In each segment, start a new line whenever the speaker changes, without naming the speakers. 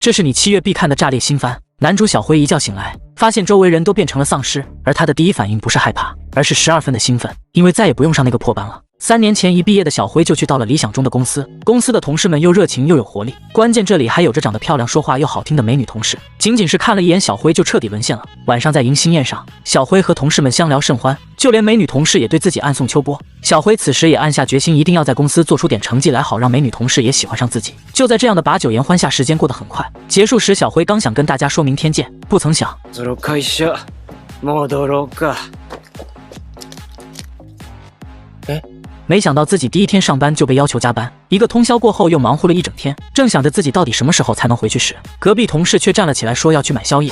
这是你7月必看的炸裂新番。男主小辉一觉醒来，发现周围人都变成了丧尸，而他的第一反应不是害怕，而是12分的兴奋，因为再也不用上那个破班了。3年前一毕业的小辉就去到了理想中的公司，公司的同事们又热情又有活力，关键这里还有着长得漂亮、说话又好听的美女同事。仅仅是看了一眼小辉就彻底沦陷了。晚上在迎新宴上，小辉和同事们相聊甚欢，就连美女同事也对自己暗送秋波。小辉此时也暗下决心，一定要在公司做出点成绩来，好让美女同事也喜欢上自己。就在这样的把酒言欢下，时间过得很快。结束时，小辉刚想跟大家说明天见，不曾想没想到自己第一天上班就被要求加班，一个通宵过后又忙活了一整天，正想着自己到底什么时候才能回去时，隔壁同事却站了起来说要去买宵夜。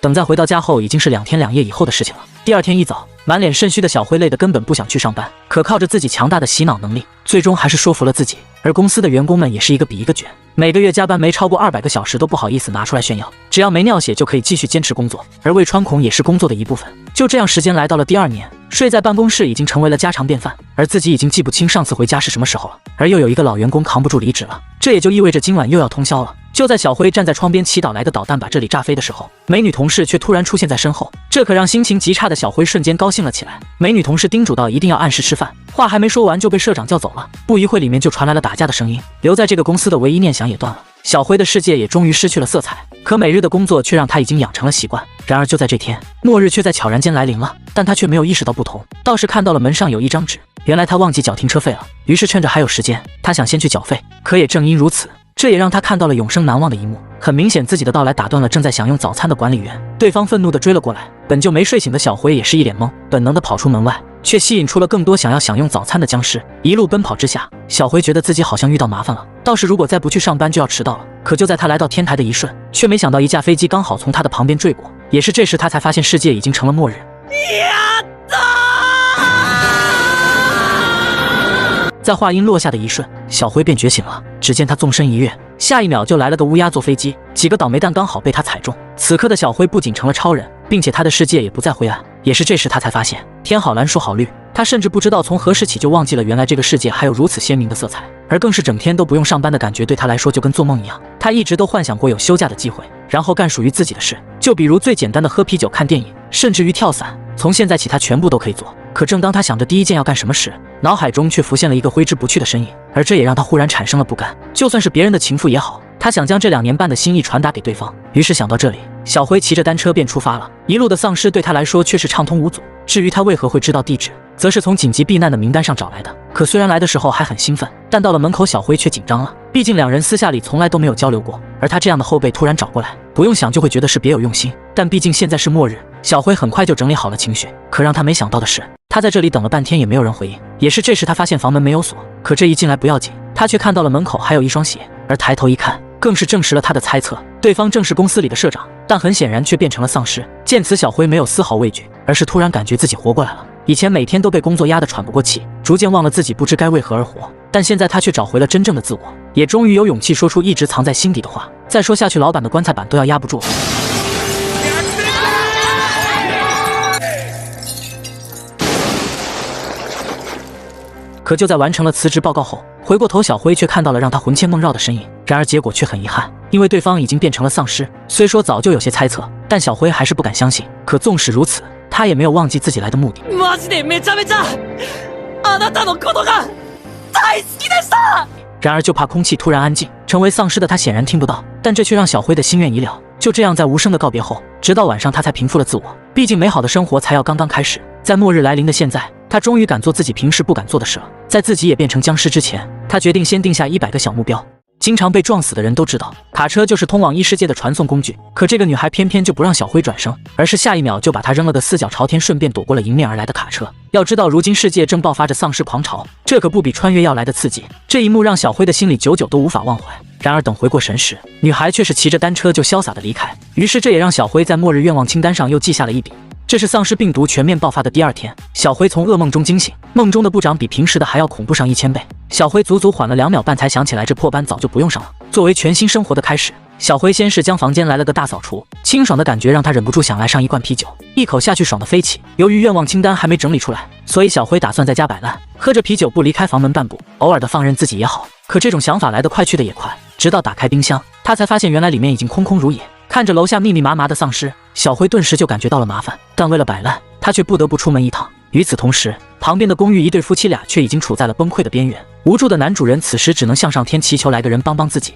等再回到家后，已经是2天2夜以后的事情了。第二天一早，满脸肾虚的小辉累得根本不想去上班，可靠着自己强大的洗脑能力，最终还是说服了自己。而公司的员工们也是一个比一个卷，每个月加班没超过200个小时都不好意思拿出来炫耀，只要没尿血就可以继续坚持工作。而胃穿孔也是工作的一部分。就这样，时间来到了第2年，睡在办公室已经成为了家常便饭，而自己已经记不清上次回家是什么时候了。而又有一个老员工扛不住离职了，这也就意味着今晚又要通宵了。就在小辉站在窗边祈祷来的导弹把这里炸飞的时候，美女同事却突然出现在身后，这可让心情极差的小辉瞬间高兴了起来。美女同事叮嘱到一定要按时吃饭，话还没说完就被社长叫走了。不一会里面就传来了打架的声音，留在这个公司的唯一念想也断了。小辉的世界也终于失去了色彩，可每日的工作却让他已经养成了习惯。然而就在这天，末日却在悄然间来临了，但他却没有意识到不同，倒是看到了门上有一张纸，原来他忘记缴停车费了。于是趁着还有时间，他想先去缴费，可也正因如此，这也让他看到了永生难忘的一幕。很明显，自己的到来打断了正在享用早餐的管理员，对方愤怒地追了过来。本就没睡醒的小辉也是一脸懵，本能地跑出门外，却吸引出了更多想要享用早餐的僵尸。一路奔跑之下，小辉觉得自己好像遇到麻烦了，倒是如果再不去上班就要迟到了。可就在他来到天台的一瞬，却没想到一架飞机刚好从他的旁边坠过，也是这时他才发现世界已经成了末日。在话音落下的一瞬，小辉便觉醒了。只见他纵身一跃，下一秒就来了个乌鸦坐飞机，几个倒霉蛋刚好被他踩中。此刻的小辉不仅成了超人，并且他的世界也不再灰暗。也是这时他才发现，天好蓝树好绿，他甚至不知道从何时起就忘记了原来这个世界还有如此鲜明的色彩，而更是整天都不用上班的感觉对他来说就跟做梦一样。他一直都幻想过有休假的机会，然后干属于自己的事，就比如最简单的喝啤酒、看电影，甚至于跳伞，从现在起他全部都可以做。可正当他想着第一件要干什么时，脑海中却浮现了一个挥之不去的身影，而这也让他忽然产生了不甘。就算是别人的情妇也好，他想将这2年半的心意传达给对方。于是想到这里，小辉骑着单车便出发了。一路的丧尸对他来说却是畅通无阻，至于他为何会知道地址，则是从紧急避难的名单上找来的。可虽然来的时候还很兴奋，但到了门口小辉却紧张了，毕竟2人私下里从来都没有交流过，而他这样的后辈突然找过来，不用想就会觉得是别有用心。但毕竟现在是末日，小辉很快就整理好了情绪。可让他没想到的是，他在这里等了半天也没有人回应。也是这时他发现房门没有锁，可这一进来不要紧，他却看到了门口还有一双鞋，而抬头一看，更是证实了他的猜测，对方正是公司里的社长，但很显然却变成了丧尸。见此，小辉没有丝毫畏惧，而是突然感觉自己活过来了。以前每天都被工作压得喘不过气，逐渐忘了自己不知该为何而活，但现在他却找回了真正的自我，也终于有勇气说出一直藏在心底的话。再说下去，老板的棺材板都要压不住了。可就在完成了辞职报告后，回过头小辉却看到了让他魂牵梦绕的身影。然而结果却很遗憾，因为对方已经变成了丧尸。虽说早就有些猜测，但小辉还是不敢相信。可纵使如此，他也没有忘记自己来的目的。然而就怕空气突然安静，成为丧尸的他显然听不到，但这却让小辉的心愿已了。就这样在无声的告别后，直到晚上他才平复了自我。毕竟美好的生活才要刚刚开始。在末日来临的现在，他终于敢做自己平时不敢做的事了。在自己也变成僵尸之前，他决定先定下100个小目标。经常被撞死的人都知道，卡车就是通往异世界的传送工具。可这个女孩偏偏就不让小辉转生，而是下一秒就把他扔了个4脚朝天，顺便躲过了迎面而来的卡车。要知道，如今世界正爆发着丧尸狂潮，这可不比穿越要来的刺激。这一幕让小辉的心里久久都无法忘怀。然而等回过神时，女孩却是骑着单车就潇洒地离开。于是这也让小辉在末日愿望清单上又记下了一笔。这是丧尸病毒全面爆发的第2天，小辉从噩梦中惊醒，梦中的部长比平时的还要恐怖上1000倍。小辉足足缓了2秒半才想起来，这破班早就不用上了。作为全新生活的开始，小辉先是将房间来了个大扫除，清爽的感觉让他忍不住想来上一罐啤酒，一口下去爽得飞起。由于愿望清单还没整理出来，所以小辉打算在家摆烂，喝着啤酒不离开房门半步，偶尔的放任自己也好。可这种想法来得快去得也快，直到打开冰箱，他才发现原来里面已经空空如也。看着楼下密密麻麻的丧尸，小辉顿时就感觉到了麻烦，但为了摆烂，他却不得不出门一趟。与此同时，旁边的公寓一对夫妻俩却已经处在了崩溃的边缘。无助的男主人此时只能向上天祈求来个人帮帮自己。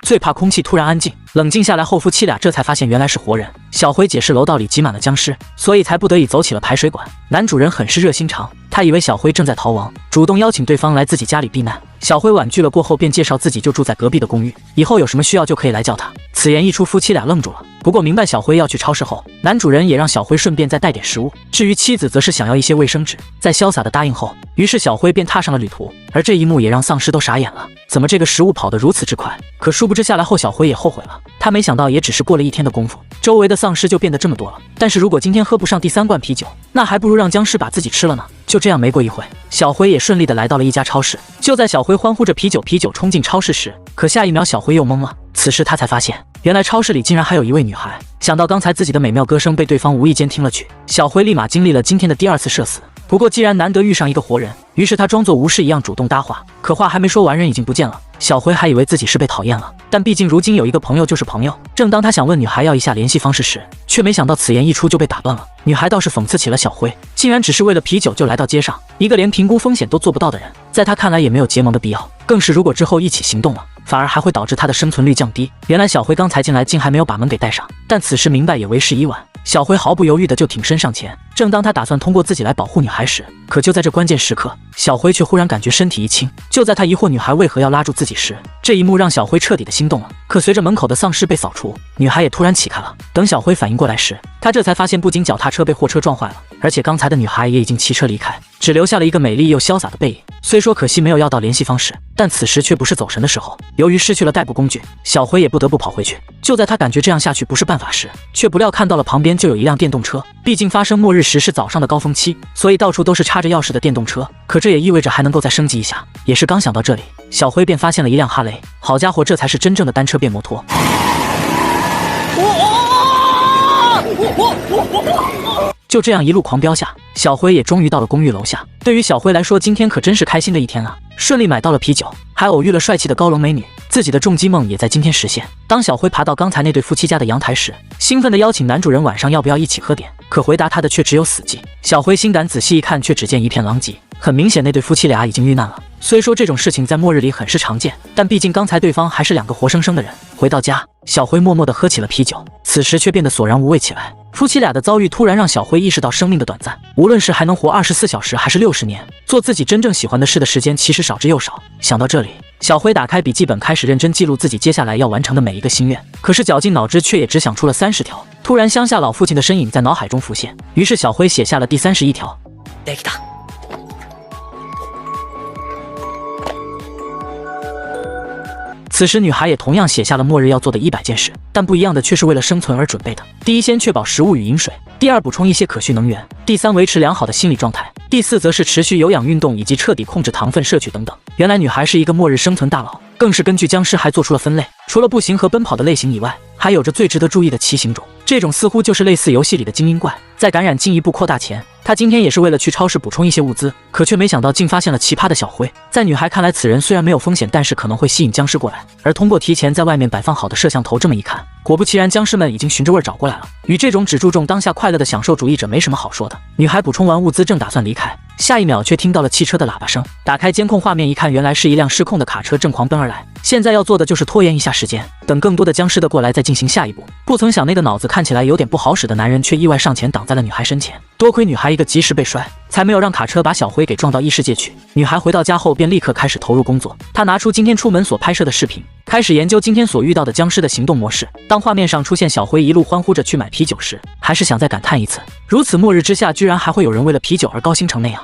最怕空气突然安静，冷静下来后，夫妻俩这才发现原来是活人。小辉解释楼道里挤满了僵尸，所以才不得已走起了排水管。男主人很是热心肠，他以为小辉正在逃亡，主动邀请对方来自己家里避难。小辉婉拒了过后，便介绍自己就住在隔壁的公寓，以后有什么需要就可以来叫他。此言一出，夫妻俩愣住了。不过明白小辉要去超市后，男主人也让小辉顺便再带点食物。至于妻子，则是想要一些卫生纸。在潇洒的答应后，于是小辉便踏上了旅途。而这一幕也让丧尸都傻眼了，怎么这个食物跑得如此之快？可殊不知下来后，小辉也后悔了。他没想到也只是过了一天的功夫，周围的丧尸就变得这么多了。但是如果今天喝不上第3罐啤酒，那还不如让僵尸把自己吃了呢。就这样没过一会，小辉也顺利的来到了一家超市。就在小辉欢呼着啤酒冲进超市时，可下一秒小辉又懵了。此时他才发现，原来超市里竟然还有一位女孩。想到刚才自己的美妙歌声被对方无意间听了去，小辉立马经历了今天的第2次社死。不过既然难得遇上一个活人，于是他装作无事一样主动搭话。可话还没说完，人已经不见了。小辉还以为自己是被讨厌了，但毕竟如今有一个朋友就是朋友。正当他想问女孩要一下联系方式时，却没想到此言一出就被打断了。女孩倒是讽刺起了小辉，竟然只是为了啤酒就来到街上，一个连评估风险都做不到的人，在他看来也没有结盟的必要。更是如果之后一起行动了，反而还会导致他的生存率降低。原来小辉刚才进来竟还没有把门给带上，但此时明白也为时已晚。小辉毫不犹豫的就挺身上前，正当他打算通过自己来保护女孩时，可就在这关键时刻，小辉却忽然感觉身体一轻。就在他疑惑女孩为何要拉住自己时，这一幕让小辉彻底的心动了。可随着门口的丧尸被扫除，女孩也突然起开了。等小辉反应过来时，他这才发现不仅脚踏车被货车撞坏了，而且刚才的女孩也已经骑车离开，只留下了一个美丽又潇洒的背影。虽说可惜没有要到联系方式，但此时却不是走神的时候。由于失去了代步工具，小辉也不得不跑回去。就在他感觉这样下去不是办法时，却不料看到了旁边就有一辆电动车。毕竟发生末日时是早上的高峰期，所以到处都是插着钥匙的电动车。可这也意味着还能够再升级一下。也是刚想到这里，小辉便发现了一辆哈雷。好家伙，这才是真正的单车变摩托。就这样一路狂飙下，小辉也终于到了公寓楼下。对于小辉来说，今天可真是开心的一天啊！顺利买到了啤酒，还偶遇了帅气的高冷美女，自己的重击梦也在今天实现。当小辉爬到刚才那对夫妻家的阳台时，兴奋地邀请男主人晚上要不要一起喝点，可回答他的却只有死寂。小辉心胆仔细一看，却只见一片狼藉，很明显那对夫妻俩已经遇难了。虽说这种事情在末日里很是常见，但毕竟刚才对方还是2个活生生的人。回到家，小辉默默地喝起了啤酒，此时却变得索然无味起来。夫妻俩的遭遇突然让小辉意识到生命的短暂，无论是还能活24小时还是60年，做自己真正喜欢的事的时间其实少之又少。想到这里，小辉打开笔记本，开始认真记录自己接下来要完成的每一个心愿。可是绞尽脑汁却也只想出了30条。突然乡下老父亲的身影在脑海中浮现，于是小辉写下了第31条。此时女孩也同样写下了末日要做的100件事，但不一样的却是为了生存而准备的。第一，先确保食物与饮水；第2，补充一些可需能源；第3，维持良好的心理状态；第4，则是持续有氧运动以及彻底控制糖分摄取等等。原来女孩是一个末日生存大佬，更是根据僵尸还做出了分类，除了步行和奔跑的类型以外，还有着最值得注意的骑行种。这种似乎就是类似游戏里的精英怪。在感染进一步扩大前，他今天也是为了去超市补充一些物资，可却没想到竟发现了奇葩的小辉。在女孩看来，此人虽然没有风险，但是可能会吸引僵尸过来。而通过提前在外面摆放好的摄像头这么一看，果不其然，僵尸们已经循着味儿找过来了。与这种只注重当下快乐的享受主义者没什么好说的。女孩补充完物资，正打算离开，下一秒却听到了汽车的喇叭声。打开监控画面一看，原来是一辆失控的卡车正狂奔而来。现在要做的就是拖延一下时间，等更多的僵尸的过来再进行下一步。不曾想那个脑子看起来有点不好使的男人却意外上前挡在了女孩身前。多亏女孩一个及时被摔，才没有让卡车把小辉给撞到异世界去。女孩回到家后便立刻开始投入工作，她拿出今天出门所拍摄的视频，开始研究今天所遇到的僵尸的行动模式。当画面上出现小辉一路欢呼着去买啤酒时，还是想再感叹一次，如此末日之下居然还会有人为了啤酒而高兴成那样。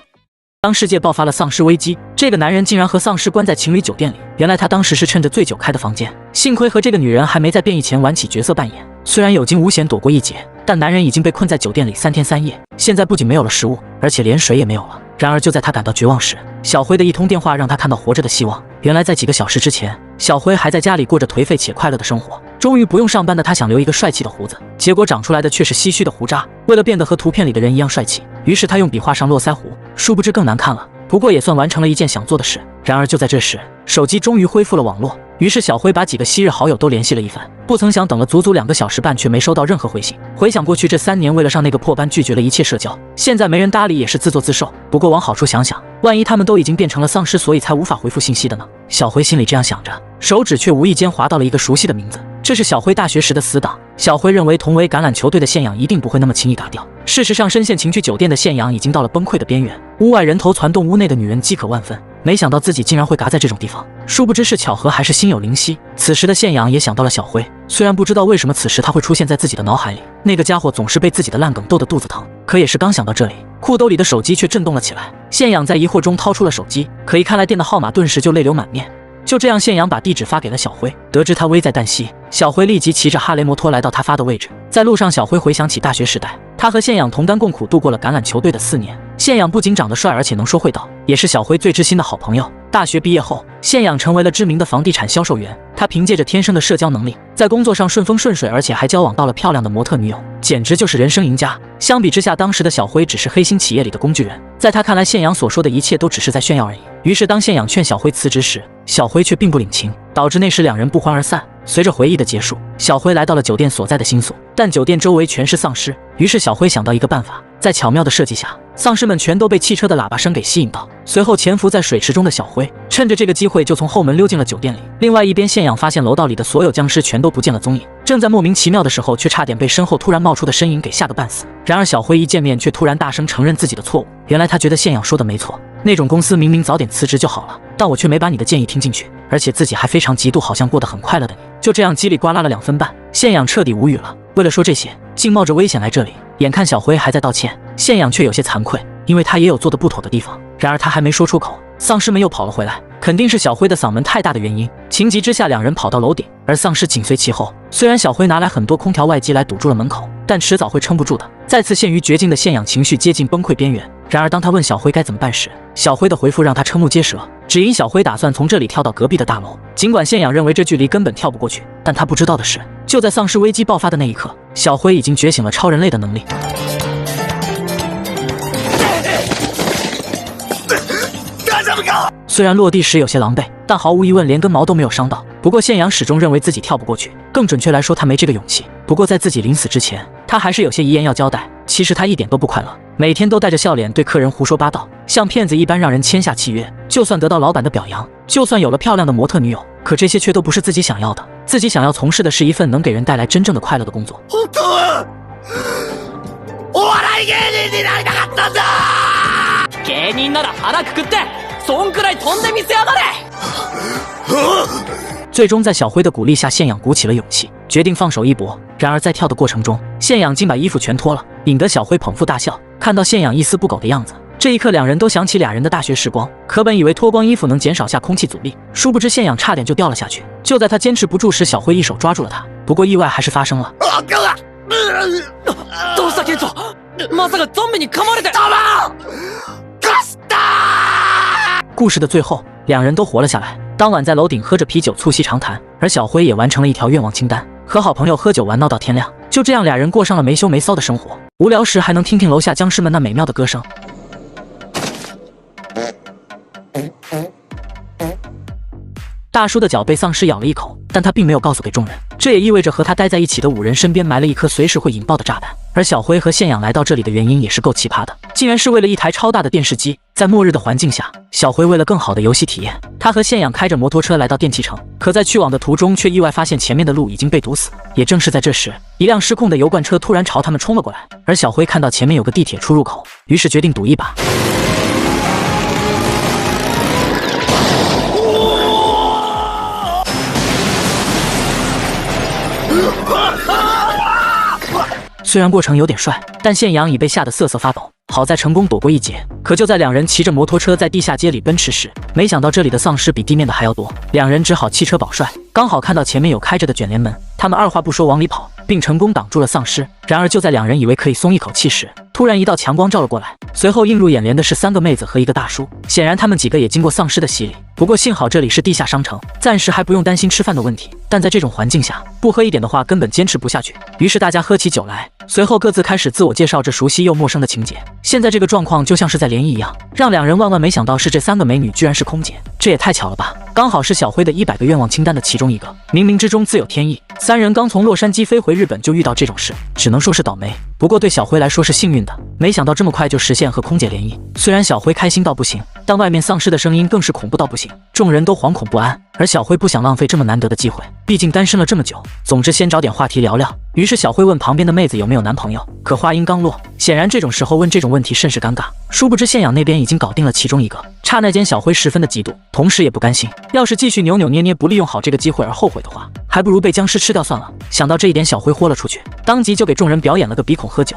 当世界爆发了丧尸危机，这个男人竟然和丧尸关在情侣酒店里。原来他当时是趁着醉酒开的房间，幸亏和这个女人还没在变异前玩起角色扮演，虽然有惊无险躲过一劫，但男人已经被困在酒店里3天3夜，现在不仅没有了食物，而且连水也没有了。然而就在他感到绝望时，小辉的一通电话让他看到活着的希望。原来在几个小时之前，小辉还在家里过着颓废且快乐的生活。终于不用上班的他想留一个帅气的胡子，结果长出来的却是唏嘘的胡渣。为了变得和图片里的人一样帅气，于是他用笔画上络腮胡，殊不知更难看了。不过也算完成了一件想做的事。然而就在这时，手机终于恢复了网络，于是小辉把几个昔日好友都联系了一番。不曾想等了足足2个小时半，却没收到任何回信。回想过去这3年为了上那个破班拒绝了一切社交，现在没人搭理也是自作自受。不过往好处想想，万一他们都已经变成了丧尸，所以才无法回复信息的呢？小辉心里这样想着，手指却无意间滑到了一个熟悉的名字，这是小辉大学时的死党。小辉认为同为橄榄球队的现阳一定不会那么轻易打掉。事实上，深陷情趣酒店的现阳已经到了崩溃的边缘，屋外人头攒动，屋内的女人饥渴万分。没想到自己竟然会嘎在这种地方，殊不知是巧合还是心有灵犀。此时的现阳也想到了小辉，虽然不知道为什么此时他会出现在自己的脑海里，那个家伙总是被自己的烂梗逗得肚子疼。可也是刚想到这里，裤兜里的手机却震动了起来。现阳在疑惑中掏出了手机，可一看来电的号码，顿时就泪流满面。就这样，现阳把地址发给了小辉，得知他危在旦夕，小辉立即骑着哈雷摩托来到他发的位置。在路上，小辉回想起大学时代，他和现阳同甘共苦度过了橄榄球队的4年。现阳不仅长得帅，而且能说会道，也是小辉最知心的好朋友。大学毕业后，现阳成为了知名的房地产销售员。他凭借着天生的社交能力，在工作上顺风顺水，而且还交往到了漂亮的模特女友，简直就是人生赢家。相比之下，当时的小辉只是黑心企业里的工具人，在他看来，现阳所说的一切都只是在炫耀而已。于是当现阳劝小辉辞职时，小辉却并不领情，导致那时2人不欢而散。随着回忆的结束，小辉来到了酒店所在的新宿，但酒店周围全是丧尸。于是小辉想到一个办法，在巧妙的设计下，丧尸们全都被汽车的喇叭声给吸引到。随后潜伏在水池中的小辉，趁着这个机会就从后门溜进了酒店里。另外一边，现阳发现楼道里的所有僵尸全都不见了踪影，正在莫名其妙的时候，却差点被身后突然冒出的身影给吓个半死。然而小辉一见面，却突然大声承认自己的错误。原来他觉得现阳说的没错，那种公司明明早点辞职就好了，但我却没把你的建议听进去，而且自己还非常嫉妒好像过得很快乐的你。就这样叽里呱啦了2分半，现阳彻底无语了。为了说这些，竟冒着危险来这里。眼看小辉还在道歉，现阳却有些惭愧，因为他也有做得不妥的地方。然而他还没说出口，丧尸们又跑了回来，肯定是小辉的嗓门太大的原因。情急之下，2人跑到楼顶，而丧尸紧随其后。虽然小辉拿来很多空调外机来堵住了门口，但迟早会撑不住的。再次陷于绝境的现阳情绪接近崩溃边缘。然而当他问小辉该怎么办时，小辉的回复让他瞠目结舌，只因小辉打算从这里跳到隔壁的大楼。尽管现阳认为这距离根本跳不过去，但他不知道的是，就在丧尸危机爆发的那一刻，小辉已经觉醒了超人类的能力。虽然落地时有些狼狈，但毫无疑问连根毛都没有伤到。不过现阳始终认为自己跳不过去，更准确来说他没这个勇气。不过在自己临死之前，他还是有些遗言要交代。其实他一点都不快乐，每天都带着笑脸对客人胡说八道，像骗子一般让人签下契约。就算得到老板的表扬，就算有了漂亮的模特女友，可这些却都不是自己想要的。自己想要从事的是一份能给人带来真正的快乐的工作。
芸人なら腹くくってそんくらい飛んでみせやがれ。
最终在小辉的鼓励下，现阳鼓起了勇气，决定放手一搏。然而在跳的过程中，现阳竟把衣服全脱了，引得小辉捧腹大笑。看到现阳一丝不苟的样子，这一刻2人都想起2人的大学时光。可本以为脱光衣服能减少下空气阻力，殊不知现阳差点就掉了下去。就在他坚持不住时，小辉一手抓住了他。不过意外还是发生了。
どうしたケンチョ？まさかゾンビに噛まれて？
故事的最后，2人都活了下来。当晚在楼顶喝着啤酒促膝长谈，而小辉也完成了一条愿望清单，和好朋友喝酒玩闹到天亮。就这样，2人过上了没羞没臊的生活。无聊时还能听听楼下僵尸们那美妙的歌声。大叔的脚被丧尸咬了一口，但他并没有告诉给众人，这也意味着和他待在一起的5人身边埋了一颗随时会引爆的炸弹。而小辉和现阳来到这里的原因也是够奇葩的，竟然是为了一台超大的电视机。在末日的环境下，小辉为了更好的游戏体验，他和现阳开着摩托车来到电器城，可在去往的途中却意外发现前面的路已经被堵死。也正是在这时，一辆失控的油罐车突然朝他们冲了过来，而小辉看到前面有个地铁出入口，于是决定赌一把。虽然过程有点帅，但现阳已被吓得瑟瑟发抖，好在成功躲过一劫。可就在2人骑着摩托车在地下街里奔驰时，没想到这里的丧尸比地面的还要多，2人只好弃车保帅。刚好看到前面有开着的卷帘门，他们二话不说往里跑。并成功挡住了丧尸。然而就在两人以为可以松一口气时，突然一道强光照了过来，随后映入眼帘的是3个妹子和一个大叔。显然他们几个也经过丧尸的洗礼，不过幸好这里是地下商城，暂时还不用担心吃饭的问题。但在这种环境下，不喝一点的话根本坚持不下去。于是大家喝起酒来，随后各自开始自我介绍着熟悉又陌生的情节。现在这个状况就像是在联谊一样，让两人万万没想到是这3个美女居然是空姐，这也太巧了吧！刚好是小辉的100个愿望清单的其中一个，冥冥之中自有天意。3人刚从洛杉矶飞回日本就遇到这种事，只能说是倒霉。不过对小辉来说是幸运的，没想到这么快就实现和空姐联谊。虽然小辉开心到不行，但外面丧尸的声音更是恐怖到不行，众人都惶恐不安。而小辉不想浪费这么难得的机会，毕竟单身了这么久。总之先找点话题聊聊。于是小辉问旁边的妹子有没有男朋友，可话音刚落，显然这种时候问这种问题甚是尴尬。殊不知现养那边已经搞定了其中一个，刹那间小辉十分的嫉妒，同时也不甘心。要是继续扭扭捏捏不利用好这个机会而后悔的话，还不如被僵尸吃掉算了。想到这一点，小辉豁了出去，当即就给众人表演了个鼻孔喝酒。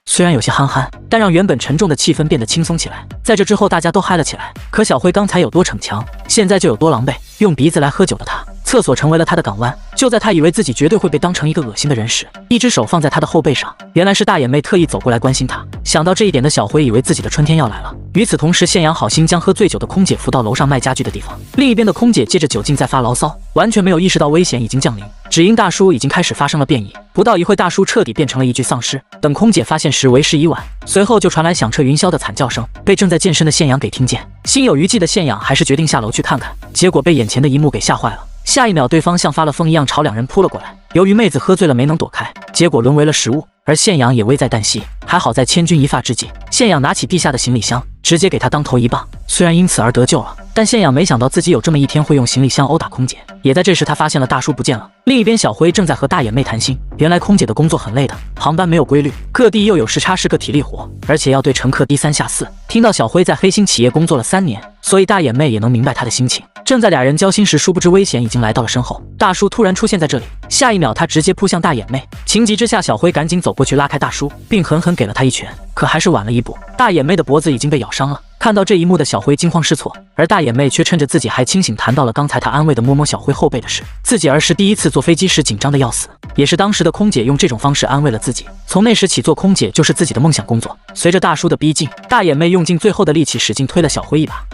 虽然有些憨憨，但让原本沉重的气氛变得轻松起来。在这之后大家都嗨了起来，可小辉刚才有多逞强，现在就有多狼狈。用鼻子来喝酒的他，厕所成为了他的港湾。就在他以为自己绝对会被当成一个恶心的人时，一只手放在他的后背上，原来是大眼妹特意走过来关心他。想到这一点的小辉以为自己的春天要来了。与此同时，现阳好心将喝醉酒的空姐扶到楼上卖家具的地方，另一边的空姐借着酒劲在发牢骚，完全没有意识到危险已经降临，只因大叔已经开始发生了变异。不到一会，大叔彻底变成了一具丧尸。等空姐发现时，为时已晚。随后就传来响彻云霄的惨叫声，被正在健身的现阳给听见。心有余悸的现阳还是决定下楼去看看，结果被眼前的一幕给吓坏了。下一秒，对方像发了疯一样朝两人扑了过来。由于妹子喝醉了没能躲开，结果沦为了食物，而现阳也危在旦夕。还好在千钧一发之际，现阳拿起地下的行李箱，直接给他当头一棒。虽然因此而得救了，但现阳没想到自己有这么一天会用行李箱殴打空姐。也在这时，他发现了大叔不见了。另一边，小辉正在和大眼妹谈心。原来空姐的工作很累的，航班没有规律，各地又有时差，是个体力活，而且要对乘客低三下四。听到小辉在黑心企业工作了3年，所以大眼妹也能明白他的心情。正在俩人交心时，殊不知危险已经来到了身后。大叔突然出现在这里，下一秒他直接扑向大眼妹。情急之下，小辉赶紧走过去拉开大叔，并狠狠给了他一拳。可还是晚了一步，大眼妹的脖子已经被咬伤了。看到这一幕的小辉惊慌失措，而大眼妹却趁着自己还清醒，谈到了刚才他安慰的摸摸小辉后背的事。自己儿时第一次坐飞机时紧张的要死，也是当时的空姐用这种方式安慰了自己。从那时起，做空姐就是自己的梦想工作。随着大叔的逼近，大眼妹用尽最后的力气使劲推了小辉一把。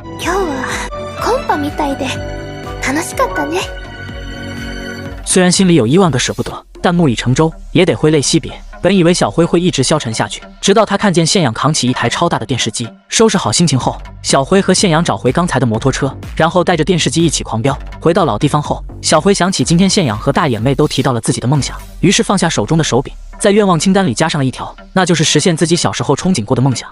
虽然心里有1万个舍不得，但木已成舟，也得挥泪惜别。本以为小辉会一直消沉下去，直到他看见现阳扛起一台超大的电视机。收拾好心情后，小辉和现阳找回刚才的摩托车，然后带着电视机一起狂飙。回到老地方后，小辉想起今天现阳和大眼妹都提到了自己的梦想，于是放下手中的手柄，在愿望清单里加上了一条，那就是实现自己小时候憧憬过的梦想。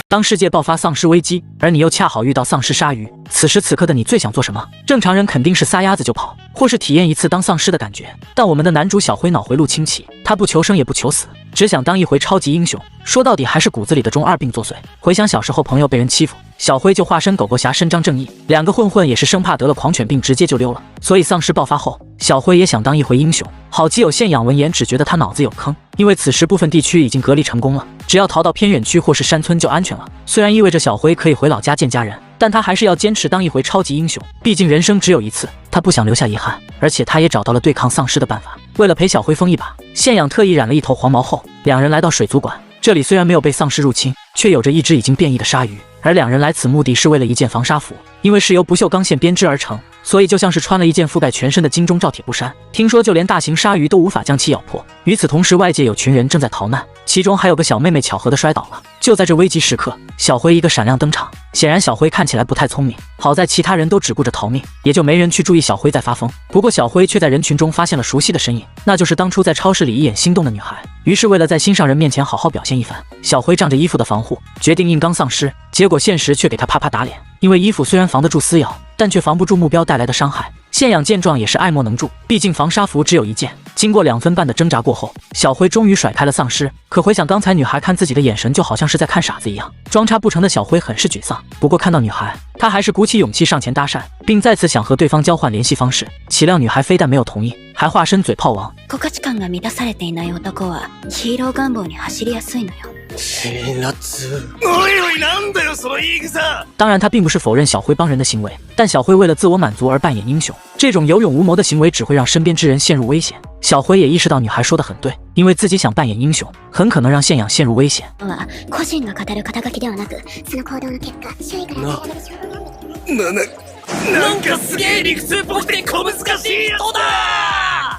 当世界爆发丧尸危机，而你又恰好遇到丧尸鲨鱼，此时此刻的你最想做什么？正常人肯定是撒丫子就跑，或是体验一次当丧尸的感觉。但我们的男主小辉脑回路清奇，他不求生也不求死，只想当一回超级英雄。说到底还是骨子里的中二病作祟。回想小时候朋友被人欺负，小辉就化身狗狗侠伸张正义，2个混混也是生怕得了狂犬病直接就溜了。所以丧尸爆发后，小辉也想当一回英雄。好基友现养闻言只觉得他脑子有坑，因为此时部分地区已经隔离成功了，只要逃到偏远区或是山村就安全了。虽然意味着小辉可以回老家见家人，但他还是要坚持当一回超级英雄，毕竟人生只有一次，他不想留下遗憾。而且他也找到了对抗丧尸的办法。为了陪小辉疯一把，现养特意染了一头黄毛后，两人来到水族馆。这里虽然没有被丧尸入侵，却有着一只已经变异的鲨鱼。而两人来此目的是为了一件防鲨服，因为是由不锈钢线编织而成，所以就像是穿了一件覆盖全身的金钟罩铁布衫。听说就连大型鲨鱼都无法将其咬破。与此同时，外界有群人正在逃难，其中还有个小妹妹巧合的摔倒了。就在这危急时刻，小辉一个闪亮登场。显然小辉看起来不太聪明，好在其他人都只顾着逃命，也就没人去注意小辉在发疯。不过小辉却在人群中发现了熟悉的身影，那就是当初在超市里一眼心动的女孩。于是为了在心上人面前好好表现一番，小辉仗着衣服的防护，决定硬刚丧尸。结果现实却给他啪啪打脸，因为衣服虽然防得住撕咬，但却防不住目标带来的伤害。现养见状也是爱莫能助，毕竟防鲨服只有一件，经过2分半的挣扎过后，小辉终于甩开了丧尸。可回想刚才女孩看自己的眼神，就好像是在看傻子一样，装叉不成的小辉很是沮丧。不过看到女孩，他还是鼓起勇气上前搭讪，并再次想和对方交换联系方式。岂料女孩非但没有同意，还化身嘴炮王。
価値観が満たされていない男はヒーロー願望に走りやすいのよ。
おいおい、なんだよその言い草！
当然，他并不是否认小辉帮人的行为，但小辉为了自我满足而扮演英雄，这种有勇无谋的行为只会让身边之人陷入危险。小辉也意识到女孩说的很对，因为自己想扮演英雄，很可能让现养陷入危险。
は個人が語る肩書きではなく、その行動の結果、周囲から
なんかすげえ理屈っぽくて小難しいやつだ！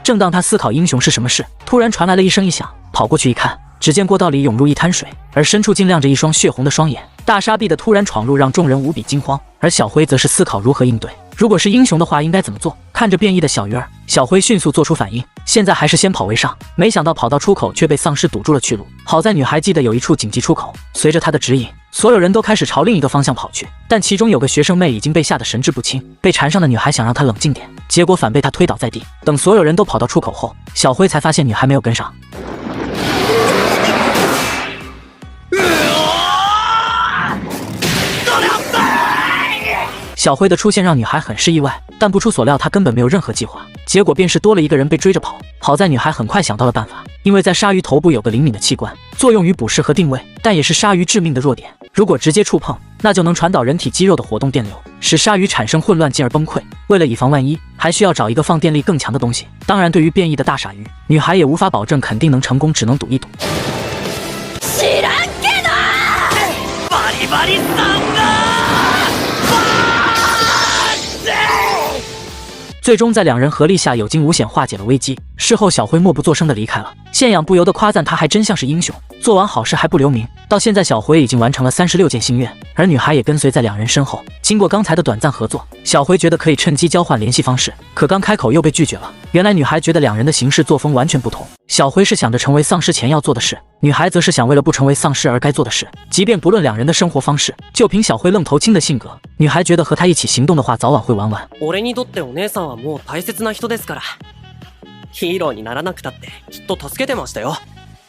正当他思考英雄是什么事，突然传来了一声异响，跑过去一看，只见过道里涌入一滩水，而深处竟亮着一双血红的双眼。大沙币的突然闯入让众人无比惊慌，而小辉则是思考如何应对。如果是英雄的话，应该怎么做？看着变异的小鱼儿，小辉迅速做出反应，现在还是先跑为上。没想到跑到出口却被丧尸堵住了去路，好在女孩记得有一处紧急出口。随着她的指引，所有人都开始朝另一个方向跑去，但其中有个学生妹已经被吓得神志不清。被缠上的女孩想让她冷静点，结果反被她推倒在地。等所有人都跑到出口后，小辉才发现女孩没有跟上。小辉的出现让女孩很是意外，但不出所料，她根本没有任何计划，结果便是多了一个人被追着跑。好在女孩很快想到了办法，因为在鲨鱼头部有个灵敏的器官，作用于捕食和定位，但也是鲨鱼致命的弱点。如果直接触碰，那就能传导人体肌肉的活动电流，使鲨鱼产生混乱进而崩溃。为了以防万一，还需要找一个放电力更强的东西。当然，对于变异的大鲨鱼，女孩也无法保证肯定能成功，只能赌一赌。
知らんけどバリバリさんが
最终在2人合力下有惊无险化解了危机。事后小辉默不作声地离开了，现养不由得夸赞他还真像是英雄，做完好事还不留名。到现在小辉已经完成了36件心愿，而女孩也跟随在2人身后。经过刚才的短暂合作，小辉觉得可以趁机交换联系方式，可刚开口又被拒绝了。原来女孩觉得2人的行事作风完全不同，小辉是想着成为丧尸前要做的事，女孩则是想为了不成为丧尸而该做的事。即便不论2人的生活方式，就凭小辉愣头青的性格，女孩觉得和他一起行动的话，早晚会玩完。
俺にとってお姉さんはもう大切な人ですから、ヒーローにならなくたってきっと助けてましたよ。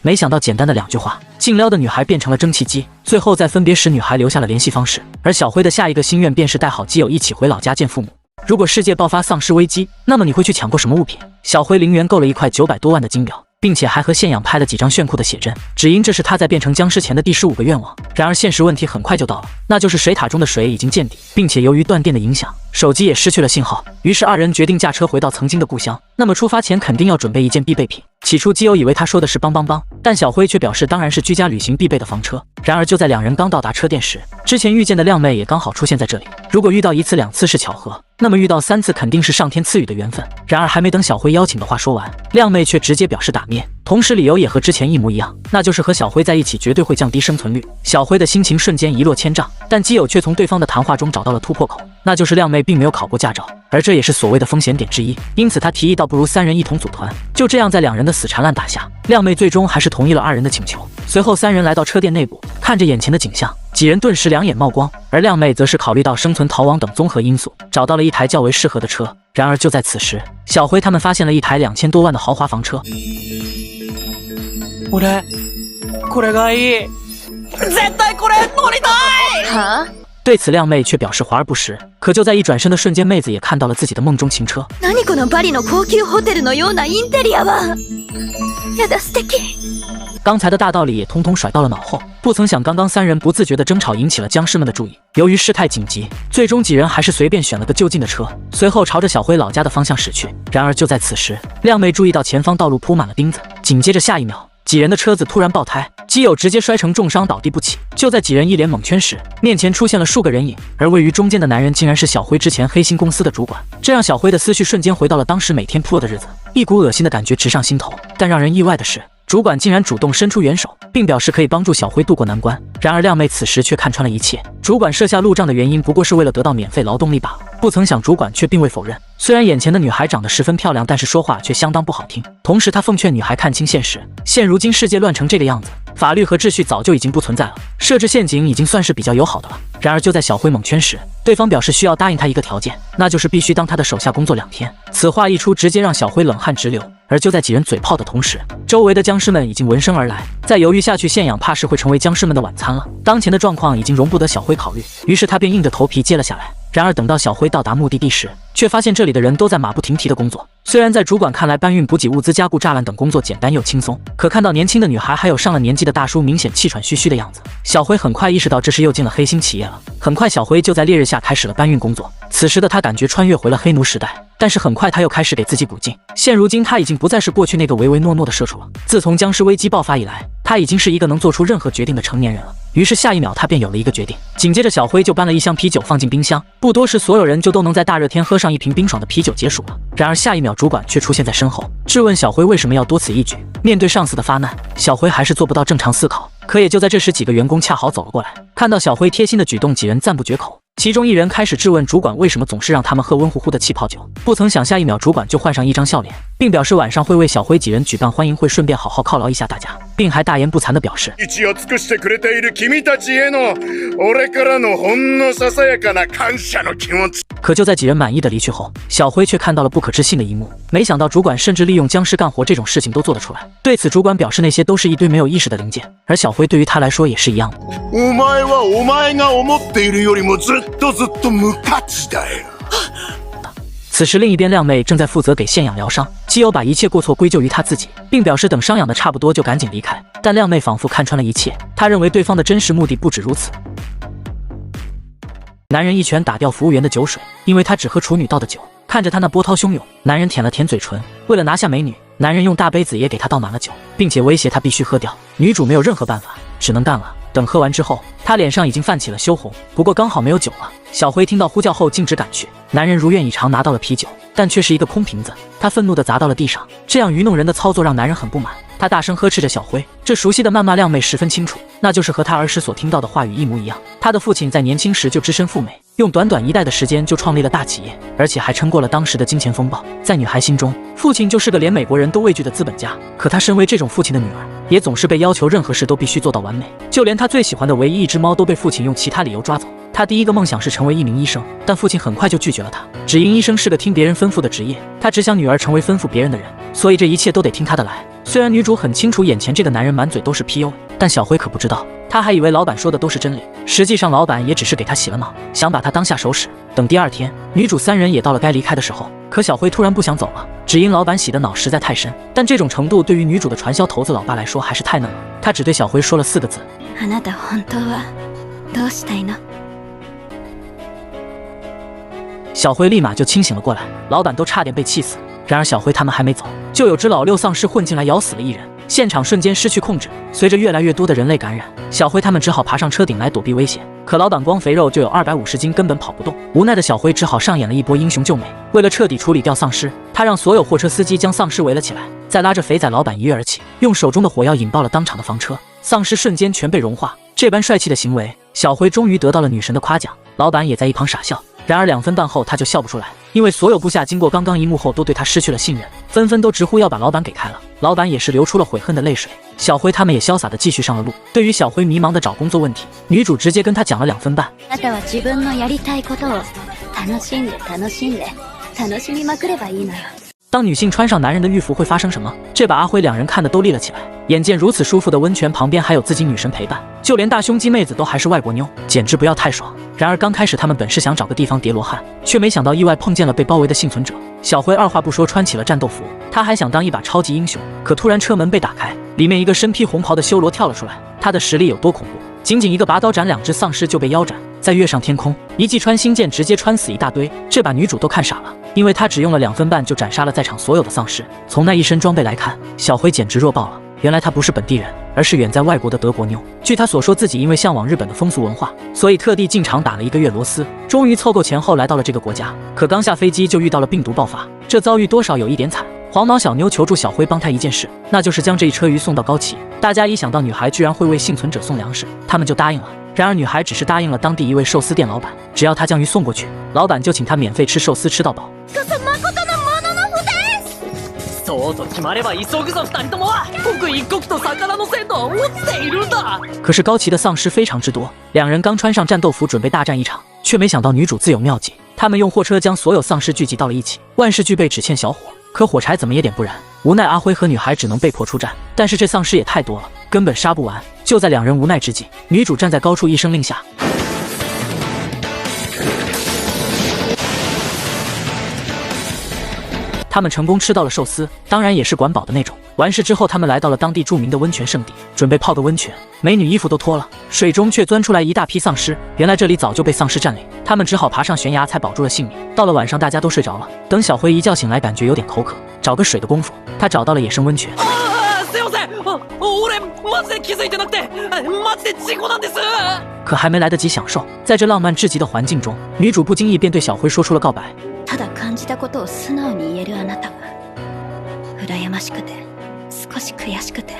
没想到简单的2句话，竟撩的女孩变成了蒸汽机。最后在分别时，女孩留下了联系方式，而小辉的下一个心愿便是带好基友一起回老家见父母。如果世界爆发丧尸危机，那么你会去抢过什么物品？小辉零元购了一块900多万的金表，并且还和现养拍了几张炫酷的写真，只因这是他在变成僵尸前的第15个愿望。然而现实问题很快就到了，那就是水塔中的水已经见底，并且由于断电的影响，手机也失去了信号。于是2人决定驾车回到曾经的故乡。那么出发前肯定要准备一件必备品。起初基友以为他说的是帮帮帮，但小辉却表示当然是居家旅行必备的房车。然而就在2人刚到达车店时，之前遇见的靓妹也刚好出现在这里。如果遇到1次2次是巧合，那么遇到3次肯定是上天赐予的缘分。然而还没等小辉邀请的话说完，靓妹却直接表示打面，同时理由也和之前一模一样，那就是和小辉在一起绝对会降低生存率。小辉的心情瞬间一落千丈，但基友却从对方的谈话中找到了突破口，那就是靓妹并没有考过驾照，而这也是所谓的风险点之一。因此他提议倒不如3人一同组团。就这样在2人的死缠烂打下，靓妹最终还是同意了2人的请求。随后3人来到车店内部，看着眼前的景象，几人顿时两眼冒光，而靓妹则是考虑到生存逃亡等综合因素，找到了一台较为适合的车。然而就在此时，小辉他们发现了一台2000多万的豪华房车。
これがいい。絶対これ乗りたい。
はぁ？
对此靓妹却表示华而不实。可就在一转身的瞬间，妹子也看到了自己的梦中情车。
何このバリの高級ホテルのようなインテリアは。やだ素敵。
刚才的大道理也通通甩到了脑后，不曾想刚刚3人不自觉的争吵引起了僵尸们的注意。由于事态紧急，最终几人还是随便选了个就近的车，随后朝着小辉老家的方向驶去。然而就在此时，靓妹注意到前方道路铺满了钉子，紧接着下一秒，几人的车子突然爆胎，基友直接摔成重伤倒地不起。就在几人一脸懵圈时，面前出现了数个人影，而位于中间的男人竟然是小辉之前黑心公司的主管，这让小辉的思绪瞬间回到了当时每天破的日子，一股恶心的感觉直上心头。但让人意外的是，主管竟然主动伸出援手，并表示可以帮助小辉渡过难关。然而靓妹此时却看穿了一切，主管设下路障的原因不过是为了得到免费劳动力罢了。不曾想主管却并未否认。虽然眼前的女孩长得十分漂亮，但是说话却相当不好听。同时他奉劝女孩看清现实，现如今世界乱成这个样子，法律和秩序早就已经不存在了，设置陷阱已经算是比较友好的了。然而就在小辉蒙圈时，对方表示需要答应他一个条件，那就是必须当他的手下工作2天。此话一出，直接让小辉冷汗直流。而就在几人嘴炮的同时，周围的僵尸们已经闻声而来，再犹豫下去，现养怕是会成为僵尸们的晚餐了。当前的状况已经容不得小辉考虑，于是他便硬着头皮接了下来。然而等到小辉到达目的地时，却发现这里的人都在马不停蹄的工作。虽然在主管看来搬运补给物资、加固栅栏等工作简单又轻松，可看到年轻的女孩还有上了年纪的大叔明显气喘吁吁的样子，小辉很快意识到这是又进了黑心企业了。很快小辉就在烈日下开始了搬运工作。此时的他感觉穿越回了黑奴时代，但是很快他又开始给自己鼓劲。现如今他已经不再是过去那个唯唯诺诺的社畜了。自从僵尸危机爆发以来，他已经是一个能做出任何决定的成年人了。于是下一秒他便有了一个决定。紧接着小辉就搬了一箱啤酒放进冰箱，不多时所有人就都能在大热天喝上一瓶冰爽的啤酒解暑了。然而下一秒主管却出现在身后，质问小辉为什么要多此一举。面对上司的发难，小辉还是做不到正常思考。可也就在这时，几个员工恰好走了过来，看到小辉贴心的举动，几人赞不绝口。其中一人开始质问主管为什么总是让他们喝温乎乎的气泡酒。不曾想下一秒主管就换上一张笑脸，并表示晚上会为小辉几人举办欢迎会，顺便好好犒劳一下大家，并还大言不惭地表示
一を尽くしてくれている君たちへの俺からのほんのささやかな感謝の気持ち。
可就在几人满意的离去后，小辉却看到了不可置信的一幕。没想到主管甚至利用僵尸干活这种事情都做得出来。对此主管表示那些都是一堆没有意识的零件，而小辉对于他来说也是一样的。
お前はお前が思っているよりもずっと無価値だよ。
此时另一边靓妹正在负责给现养疗伤，基友把一切过错归咎于她自己，并表示等伤养的差不多就赶紧离开。但靓妹仿佛看穿了一切，她认为对方的真实目的不止如此。男人一拳打掉服务员的酒水，因为他只喝处女倒的酒。看着他那波涛汹涌，男人舔了舔嘴唇。为了拿下美女，男人用大杯子也给她倒满了酒，并且威胁她必须喝掉。女主没有任何办法，只能干了。等喝完之后，她脸上已经泛起了羞红，不过刚好没有酒了。小辉听到呼叫后径直赶去，男人如愿以偿拿到了啤酒，但却是一个空瓶子。他愤怒地砸到了地上，这样愚弄人的操作让男人很不满。他大声呵斥着小辉，这熟悉的谩骂靓妹十分清楚，那就是和他儿时所听到的话语一模一样。他的父亲在年轻时就只身赴美，用短短1代的时间就创立了大企业，而且还撑过了当时的金钱风暴。在女孩心中，父亲就是个连美国人都畏惧的资本家。可她身为这种父亲的女儿，也总是被要求任何事都必须做到完美，就连她最喜欢的唯一一只猫都被父亲用其他理由抓走。她第一个梦想是成为一名医生，但父亲很快就拒绝了她，只因医生是个听别人吩咐的职业，她只想女儿成为吩咐别人的人，所以这一切都得听她的来。虽然女主很清楚眼前这个男人满嘴都是 PUA， 但小辉可不知道，他还以为老板说的都是真理，实际上老板也只是给他洗了脑，想把他当下手使。等第二天，女主3人也到了该离开的时候，可小辉突然不想走了，只因老板洗的脑实在太深。但这种程度对于女主的传销头子老爸来说还是太嫩了，他只对小辉说了4个字：
あなた本当はどうしたいの？
小辉立马就清醒了过来，老板都差点被气死。然而小辉他们还没走，就有只老六丧尸混进来咬死了一人，现场瞬间失去控制。随着越来越多的人类感染，小辉他们只好爬上车顶来躲避危险。可老板光肥肉就有250斤，根本跑不动。无奈的小辉只好上演了一波英雄救美。为了彻底处理掉丧尸，他让所有货车司机将丧尸围了起来，再拉着肥仔老板一跃而起，用手中的火药引爆了当场的房车，丧尸瞬间全被融化。这般帅气的行为，小辉终于得到了女神的夸奖，老板也在一旁傻笑。然而2分半后他就笑不出来，因为所有部下经过刚刚一幕后都对他失去了信任，纷纷都直呼要把老板给开了。老板也是流出了悔恨的泪水。小辉他们也潇洒地继续上了路。对于小辉迷茫的找工作问题，女主直接跟他讲了2分半。
あなたは自分のやりたいことを楽しんで楽しんで楽しみまくればいいのよ。
当女性穿上男人的浴服会发生什么？这把阿辉2人看得都立了起来。眼见如此舒服的温泉旁边还有自己女神陪伴，就连大胸肌妹子都还是外国妞，简直不要太爽。然而刚开始他们本是想找个地方叠罗汉，却没想到意外碰见了被包围的幸存者。小辉二话不说穿起了战斗服，他还想当一把超级英雄，可突然车门被打开，里面一个身披红袍的修罗跳了出来。他的实力有多恐怖？仅仅一个拔刀斩2只丧尸就被腰斩，再跃上天空，一记穿心剑直接穿死一大堆。这把女主都看傻了，因为她只用了2分半就斩杀了在场所有的丧尸。从那一身装备来看，小辉简直弱爆了。原来他不是本地人，而是远在外国的德国妞。据他所说，自己因为向往日本的风俗文化，所以特地进厂打了1个月螺丝，终于凑够钱后来到了这个国家。可刚下飞机就遇到了病毒爆发，这遭遇多少有一点惨。黄毛小妞求助小辉帮他一件事，那就是将这一车鱼送到高崎。大家一想到女孩居然会为幸存者送粮食，他们就答应了。然而女孩只是答应了当地一位寿司店老板，只要他将鱼送过去，老板就请他免费吃寿司吃到饱。
そうと決まれば急ぐぞ2人とも。刻一刻と魚の鮮度は落ちているんだ。
可是高崎的丧尸非常之多，两人刚穿上战斗服准备大战一场，却没想到女主自有妙计，他们用货车将所有丧尸聚集到了一起，万事俱备，只欠小火。可火柴怎么也点不燃，无奈阿辉和女孩只能被迫出战，但是这丧尸也太多了，根本杀不完。就在两人无奈之际，女主站在高处一声令下，他们成功吃到了寿司，当然也是管饱的那种。完事之后，他们来到了当地著名的温泉圣地，准备泡个温泉。美女衣服都脱了，水中却钻出来一大批丧尸。原来这里早就被丧尸占领，他们只好爬上悬崖才保住了性命。到了晚上，大家都睡着了。等小辉一觉醒来，感觉有点口渴，找个水的功夫，他找到了野生温泉。
すいません、俺マジで気づいてなくて、マジで事故なんです。
可还没来得及享受，在这浪漫至极的环境中，女主不经意便对小辉说出了告白。
ただ感じたことを素直に言えるあなたは羨ましくて少し悔しくて。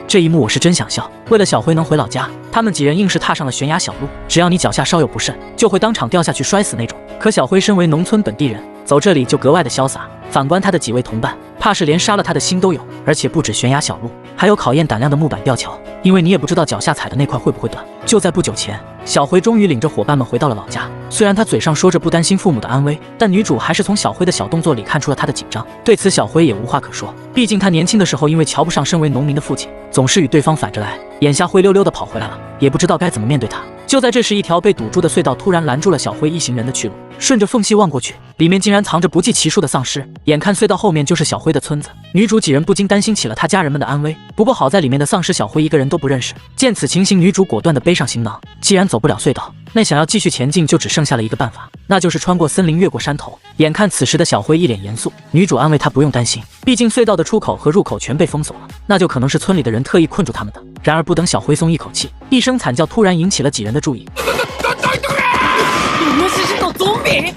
这一幕我是真想笑。为了小辉能回老家，他们几人硬是踏上了悬崖小路，只要你脚下稍有不慎，就会当场掉下去摔死那种。可小辉身为农村本地人，走这里就格外的潇洒。反观他的几位同伴，怕是连杀了他的心都有。而且不止悬崖小路，还有考验胆量的木板吊桥，因为你也不知道脚下踩的那块会不会断。就在不久前，小辉终于领着伙伴们回到了老家。虽然他嘴上说着不担心父母的安危，但女主还是从小辉的小动作里看出了他的紧张。对此小辉也无话可说，毕竟他年轻的时候因为瞧不上身为农民的父亲，总是与对方反着来，眼下灰溜溜的跑回来了，也不知道该怎么面对他。就在这时，一条被堵住的隧道突然拦住了小辉一行人的去路。顺着缝隙望过去，里面竟然藏着不计其数的丧尸，眼看隧道后面就是小辉的村子，女主几人不禁担心起了他家人们的安危。不过好在里面的丧尸小辉一个人都不认识。见此情形，女主果断地背上行囊，既然走不了隧道，那想要继续前进就只剩下了一个办法，那就是穿过森林越过山头。眼看此时的小辉一脸严肃，女主安慰他不用担心，毕竟隧道的出口和入口全被封锁了，那就可能是村里的人特意困住他们的。然而不等小辉松一口气，一声惨叫突然引起了几人的注意。
イノシシとゾンビ？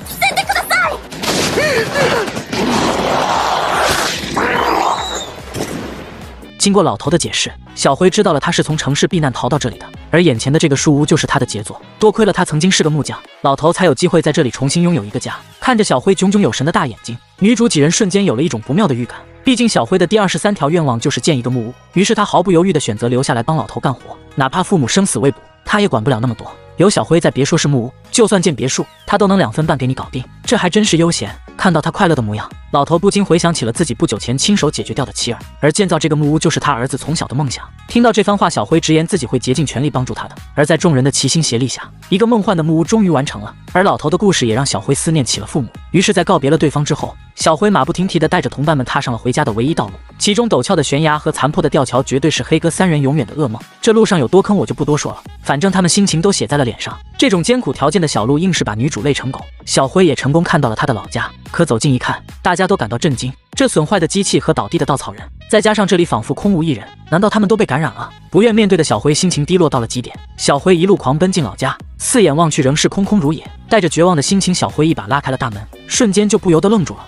经过老头的解释，小辉知道了他是从城市避难逃到这里的，而眼前的这个树屋就是他的杰作。多亏了他曾经是个木匠，老头才有机会在这里重新拥有一个家。看着小辉炯炯有神的大眼睛，女主几人瞬间有了一种不妙的预感。毕竟小辉的第23条愿望就是建一个木屋，于是他毫不犹豫地选择留下来帮老头干活，哪怕父母生死未卜，他也管不了那么多。有小辉在，别说是木屋，就算建别墅，他都能2分半给你搞定，这还真是悠闲。看到他快乐的模样，老头不禁回想起了自己不久前亲手解决掉的妻儿，而建造这个木屋就是他儿子从小的梦想。听到这番话，小辉直言自己会竭尽全力帮助他的。而在众人的齐心协力下，一个梦幻的木屋终于完成了。而老头的故事也让小辉思念起了父母，于是在告别了对方之后，小辉马不停蹄地带着同伴们踏上了回家的唯一道路。其中陡峭的悬崖和残破的吊桥绝对是黑哥3人永远的噩梦。这路上有多坑我就不多说了，反正他们心情都写在了脸上。这种艰苦条件的小路硬是把女主累成狗。小辉也成功看到了他的老家，可走近一看，大家都感到震惊。这损坏的机器和倒地的稻草人，再加上这里仿佛空无一人，难道他们都被感染了？不愿面对的小辉心情低落到了极点。小辉一路狂奔进老家，四眼望去仍是空空如也。带着绝望的心情，小辉一把拉开了大门，瞬间就不由得愣住了。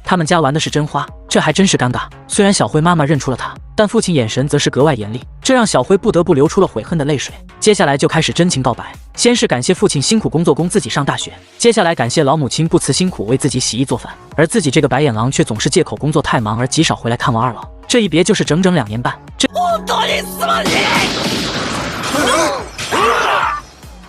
他们家玩的是真花，这还真是尴尬。虽然小辉妈妈认出了他，但父亲眼神则是格外严厉，这让小辉不得不流出了悔恨的泪水。接下来就开始真情告白，先是感谢父亲辛苦工作供自己上大学，接下来感谢老母亲不辞辛苦为自己洗衣做饭，而自己这个白眼狼却总是借口工作太忙而极少回来看望二老。这一别就是整整2年半。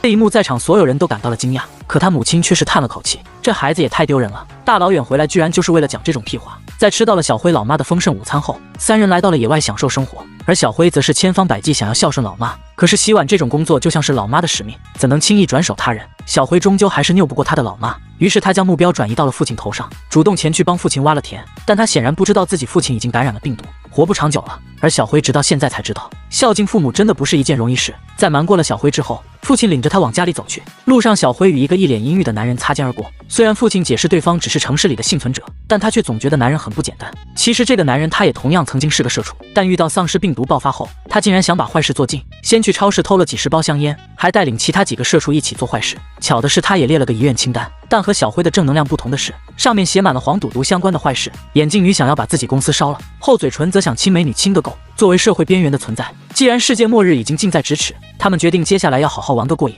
这一幕在场所有人都感到了惊讶，可他母亲却是叹了口气，这孩子也太丢人了，大老远回来居然就是为了讲这种屁话。在吃到了小辉老妈的丰盛午餐后，3人来到了野外享受生活，而小辉则是千方百计想要孝顺老妈。可是洗碗这种工作就像是老妈的使命，怎能轻易转手他人？小辉终究还是拗不过他的老妈，于是他将目标转移到了父亲头上，主动前去帮父亲挖了田。但他显然不知道自己父亲已经感染了病毒，活不长久了。而小辉直到现在才知道，孝敬父母真的不是一件容易事。在瞒过了小辉之后，父亲领着他往家里走去。路上，小辉与一个一脸阴郁的男人擦肩而过。虽然父亲解释对方只是城市里的幸存者，但他却总觉得男人很不简单。其实这个男人他也同样曾经是个社畜，但遇到丧尸病毒爆发后，他竟然想把坏事做尽，先去超市偷了几10包香烟，还带领其他几个社畜一起做坏事。巧的是，他也列了个遗愿清单，但和小辉的正能量不同的是，上面写满了黄赌毒相关的坏事。眼镜女想要把自己公司烧了，厚嘴唇则想亲美女亲个够。作为社会边缘的存在，既然世界末日已经近在咫尺，他们决定接下来要好好玩个过瘾。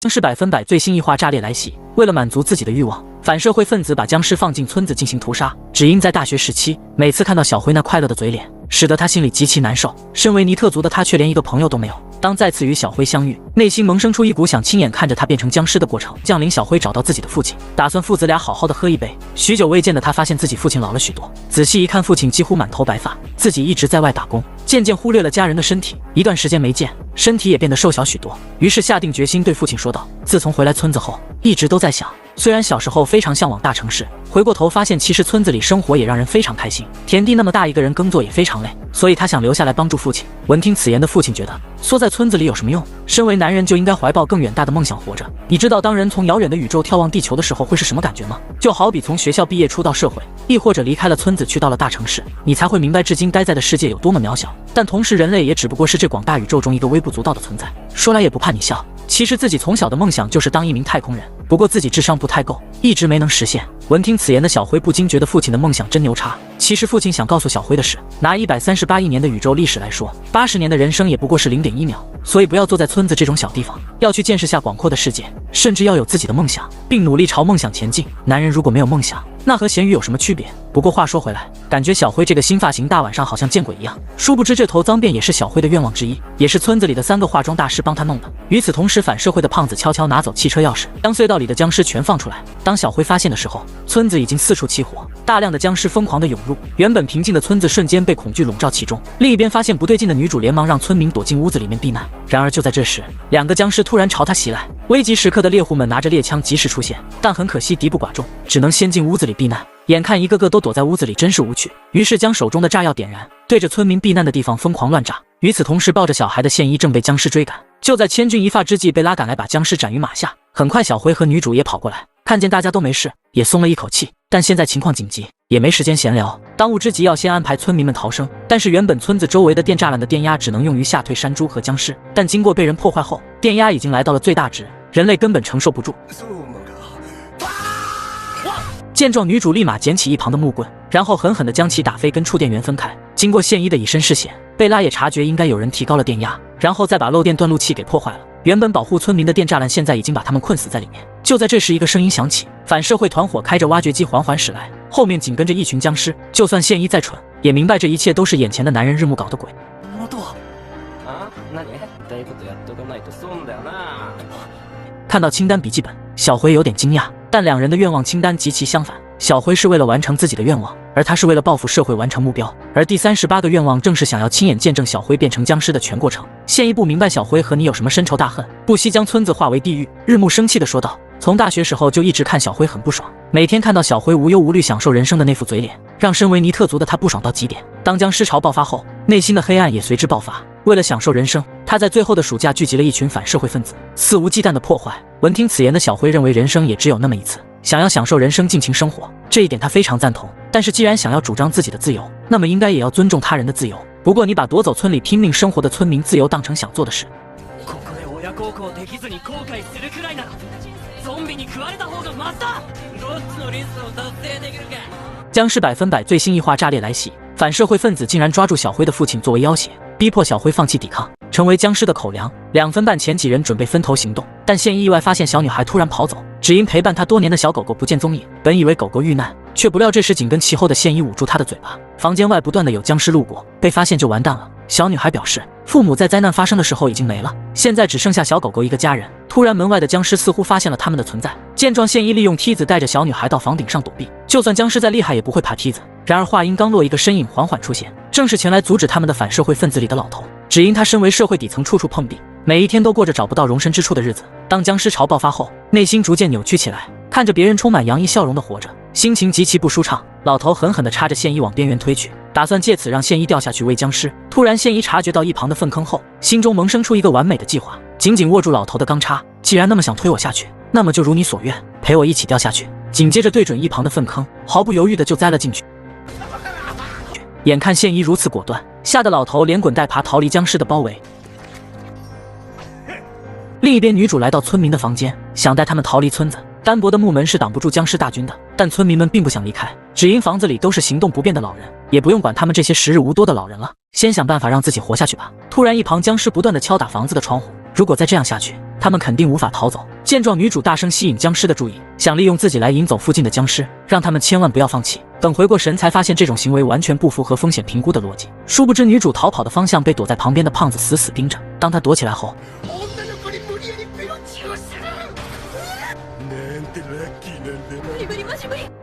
僵尸100%最新异化炸裂来袭，为了满足自己的欲望，反社会分子把僵尸放进村子进行屠杀。只因在大学时期，每次看到小辉那快乐的嘴脸，使得他心里极其难受。身为尼特族的他却连一个朋友都没有。当再次与小辉相遇，内心萌生出一股想亲眼看着他变成僵尸的过程。降临，小辉找到自己的父亲，打算父子俩好好的喝一杯。许久未见的他发现自己父亲老了许多，仔细一看，父亲几乎满头白发，自己一直在外打工，渐渐忽略了家人的身体。一段时间没见，身体也变得瘦小许多，于是下定决心对父亲说道：自从回来村子后，一直都在想，虽然小时候非常向往大城市，回过头发现其实村子里生活也让人非常开心，田地那么大，一个人耕作也非常累，所以他想留下来帮助父亲。闻听此言的父亲觉得缩在村子里有什么用？身为男人就应该怀抱更远大的梦想活着。你知道当人从遥远的宇宙眺望地球的时候会是什么感觉吗？就好比从学校毕业出到社会，亦或者离开了村子去到了大城市，你才会明白至今待在的世界有多么渺小。但同时人类也只不过是这广大宇宙中一个微不足道的存在。说来也不怕你笑，其实自己从小的梦想就是当一名太空人，不过自己智商不太够，一直没能实现。闻听此言的小辉不禁觉得父亲的梦想真牛叉。其实父亲想告诉小辉的是，拿138亿年的宇宙历史来说，80年的人生也不过是0.1秒，所以不要坐在村子这种小地方，要去见识下广阔的世界，甚至要有自己的梦想，并努力朝梦想前进。男人如果没有梦想，那和咸鱼有什么区别？不过话说回来，感觉小辉这个新发型大晚上好像见鬼一样。殊不知这头脏辫也是小辉的愿望之一，也是村子里的3个化妆大师帮他弄的。与此同时，反社会的胖子悄悄拿走汽车钥匙，将隧道里的僵尸全放出来。当小辉发现的时候，村子已经四处起火，大量的僵尸疯狂地涌入，原本平静的村子瞬间被恐惧笼罩其中。另一边发现不对劲的女主连忙让村民躲进屋子里面避难。然而就在这时，2个僵尸突然朝他袭来，危急时刻的猎户们拿着猎枪及时出现，但很可惜敌不寡众，只能先进屋子里避难。眼看一个个都躲在屋子里，真是无趣，于是将手中的炸药点燃，对着村民避难的地方疯狂乱炸。与此同时，抱着小孩的宪一正被僵尸追赶，就在千钧一发之际被拉赶来，把僵尸斩于马下。很快小辉和女主也跑过来，看见大家都没事，也松了一口气。但现在情况紧急，也没时间闲聊，当务之急要先安排村民们逃生。但是原本村子周围的电栅栏的电压只能用于吓退山猪和僵尸，但经过被人破坏后，电压已经来到了最大值，人类根本承受不住。见状，女主立马捡起一旁的木棍，然后狠狠地将其打飞，跟触电源分开。经过宪一的以身试险，贝拉也察觉应该有人提高了电压，然后再把漏电断路器给破坏了。原本保护村民的电栅栏现在已经把他们困死在里面。就在这时，一个声音响起，反社会团伙开着挖掘机缓缓驶来，后面紧跟着一群僵尸。就算宪一再蠢，也明白这一切都是眼前的男人日暮搞的鬼。看到清单笔记本，小辉有点惊讶，但2人的愿望清单极其相反。小辉是为了完成自己的愿望，而他是为了报复社会完成目标。而第38个愿望正是想要亲眼见证小辉变成僵尸的全过程。宪一不明白小辉和你有什么深仇大恨，不惜将村子化为地狱。日暮生气地说道，从大学时候就一直看小辉很不爽，每天看到小辉无忧无虑享受人生的那副嘴脸，让身为尼特族的他不爽到极点。当僵尸潮爆发后，内心的黑暗也随之爆发。为了享受人生，他在最后的暑假聚集了一群反社会分子，肆无忌惮的破坏。闻听此言的小辉认为人生也只有那么一次，想要享受人生，尽情生活，这一点他非常赞同。但是既然想要主张自己的自由，那么应该也要尊重他人的自由。不过你把夺走村里拼命生活的村民自由当成想做的事，僵尸100%最新异化炸裂来袭，反社会分子竟然抓住小辉的父亲作为要挟，逼迫小辉放弃抵抗，成为僵尸的口粮。2分半前几人准备分头行动，但宪一意外发现小女孩突然跑走，只因陪伴她多年的小狗狗不见踪影。本以为狗狗遇难，却不料这时紧跟其后的宪一捂住她的嘴巴。房间外不断的有僵尸路过，被发现就完蛋了。小女孩表示，父母在灾难发生的时候已经没了，现在只剩下小狗狗一个家人。突然门外的僵尸似乎发现了他们的存在，见状宪一利用梯子带着小女孩到房顶上躲避。就算僵尸再厉害也不会爬梯子。然而话音刚落，一个身影缓缓出现，正是前来阻止他们的反社会分子里的老头。只因他身为社会底层，处处碰壁，每一天都过着找不到容身之处的日子。当僵尸潮爆发后，内心逐渐扭曲起来，看着别人充满洋溢笑容的活着，心情极其不舒畅。老头狠狠地插着宪一往边缘推去，打算借此让宪一掉下去喂僵尸。突突然，现姨察觉到一旁的粪坑后，心中萌生出一个完美的计划，紧紧握住老头的钢叉。既然那么想推我下去，那么就如你所愿，陪我一起掉下去。紧接着对准一旁的粪坑，毫不犹豫的就栽了进去。眼看现姨如此果断，吓得老头连滚带爬逃离僵尸的包围。另一边，女主来到村民的房间，想带他们逃离村子。单薄的木门是挡不住僵尸大军的，但村民们并不想离开，只因房子里都是行动不便的老人，也不用管他们这些时日无多的老人了，先想办法让自己活下去吧。突然，一旁僵尸不断地敲打房子的窗户，如果再这样下去，他们肯定无法逃走。见状，女主大声吸引僵尸的注意，想利用自己来引走附近的僵尸，让他们千万不要放弃。等回过神，才发现这种行为完全不符合风险评估的逻辑。殊不知，女主逃跑的方向被躲在旁边的胖子死死盯着。当她躲起来后，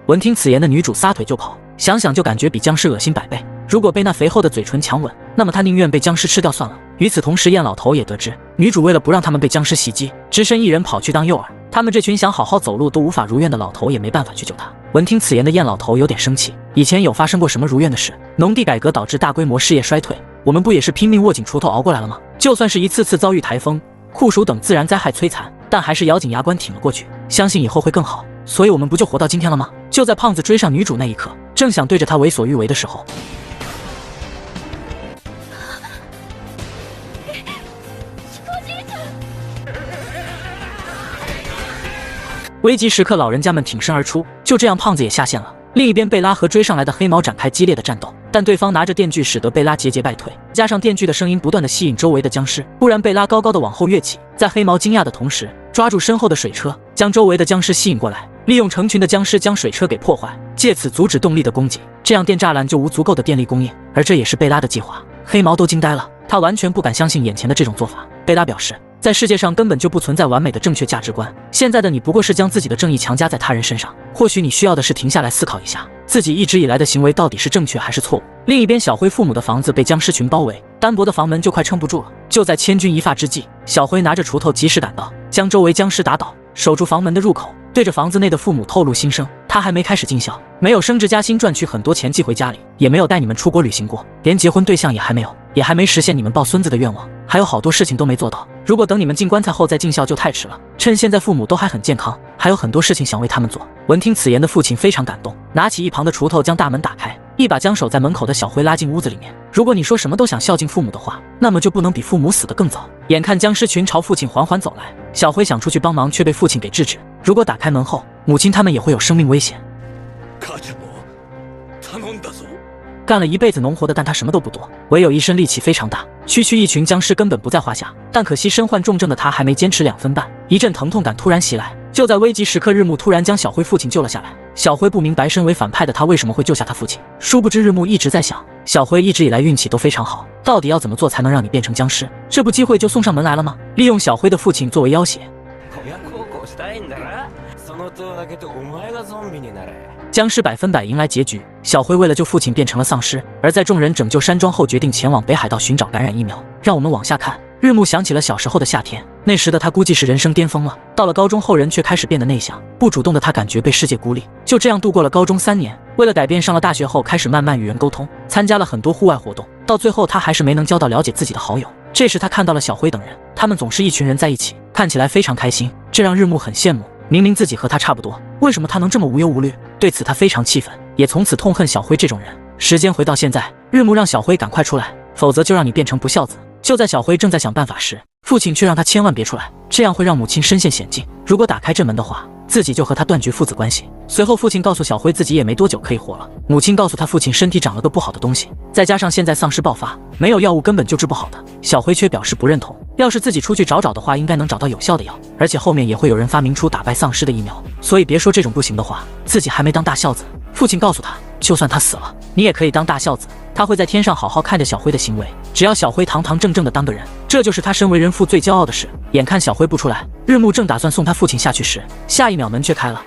闻听此言的女主撒腿就跑，想想就感觉比僵尸恶心100倍。如果被那肥厚的嘴唇强吻，那么她宁愿被僵尸吃掉算了。与此同时，燕老头也得知，女主为了不让他们被僵尸袭击，只身一人跑去当诱饵。他们这群想好好走路都无法如愿的老头也没办法去救他。闻听此言的燕老头有点生气，以前有发生过什么如愿的事？农地改革导致大规模事业衰退，我们不也是拼命握紧锄头熬过来了吗？就算是一次次遭遇台风、酷暑等自然灾害摧残，但还是咬紧牙关挺了过去，相信以后会更好。所以我们不就活到今天了吗？就在胖子追上女主那一刻，正想对着她为所欲为的时候，危急时刻，老人家们挺身而出，就这样胖子也下线了。另一边，贝拉和追上来的黑毛展开激烈的战斗，但对方拿着电锯，使得贝拉节节败退。加上电锯的声音不断的吸引周围的僵尸，不然贝拉高高的往后跃起，在黑毛惊讶的同时，抓住身后的水车，将周围的僵尸吸引过来，利用成群的僵尸将水车给破坏，借此阻止动力的供给，这样电栅栏就无足够的电力供应。而这也是贝拉的计划。黑毛都惊呆了，他完全不敢相信眼前的这种做法。贝拉表示，在世界上根本就不存在完美的正确价值观，现在的你不过是将自己的正义强加在他人身上，或许你需要的是停下来思考一下，自己一直以来的行为到底是正确还是错误。另一边，小辉父母的房子被僵尸群包围，单薄的房门就快撑不住了。就在千钧一发之际，小辉拿着锄头及时赶到，将周围僵尸打倒，守住房门的入口，对着房子内的父母透露心声。他还没开始尽孝，没有升职加薪赚取很多钱寄回家里，也没有带你们出国旅行过，连结婚对象也还没有，也还没实现你们抱孙子的愿望，还有好多事情都没做到。如果等你们进棺材后再尽孝就太迟了，趁现在父母都还很健康，还有很多事情想为他们做。闻听此言的父亲非常感动，拿起一旁的锄头将大门打开，一把将守在门口的小辉拉进屋子里面。如果你说什么都想孝敬父母的话，那么就不能比父母死得更早。眼看僵尸群朝父亲缓缓走来，小辉想出去帮忙，却被父亲给制止。如果打开门后，母亲他们也会有生命危险。干了一辈子农活的，但他什么都不多，唯有一身力气非常大，区区一群僵尸根本不在话下。但可惜身患重症的他还没坚持2分半，一阵疼痛感突然袭来。就在危急时刻，日暮突然将小辉父亲救了下来。小辉不明白身为反派的他为什么会救下他父亲，殊不知日暮一直在想，小辉一直以来运气都非常好，到底要怎么做才能让你变成僵尸？这不机会就送上门来了吗？利用小辉的父亲作为要挟，僵尸100%迎来结局。小辉为了救父亲变成了丧尸，而在众人拯救山庄后，决定前往北海道寻找感染疫苗。让我们往下看。日暮想起了小时候的夏天，那时的他估计是人生巅峰了。到了高中后，人却开始变得内向，不主动的他感觉被世界孤立。就这样度过了高中3年。为了改变，上了大学后开始慢慢与人沟通，参加了很多户外活动。到最后，他还是没能交到了解自己的好友。这时他看到了小辉等人，他们总是一群人在一起，看起来非常开心，这让日暮很羡慕。明明自己和他差不多，为什么他能这么无忧无虑？对此他非常气愤，也从此痛恨小辉这种人。时间回到现在，日暮让小辉赶快出来，否则就让你变成不孝子。就在小辉正在想办法时，父亲却让他千万别出来，这样会让母亲身陷险境。如果打开这门的话，自己就和他断绝父子关系。随后父亲告诉小辉自己也没多久可以活了，母亲告诉他父亲身体长了个不好的东西，再加上现在丧尸爆发，没有药物根本就治不好的。小辉却表示不认同，要是自己出去找找的话，应该能找到有效的药，而且后面也会有人发明出打败丧尸的疫苗，所以别说这种不行的话，自己还没当大孝子。父亲告诉他，就算他死了，你也可以当大孝子，他会在天上好好看着小辉的行为，只要小辉堂堂正正的当个人，这就是他身为人父最骄傲的事。眼看小辉不出来，日暮正打算送他父亲下去时，下一秒门却开了。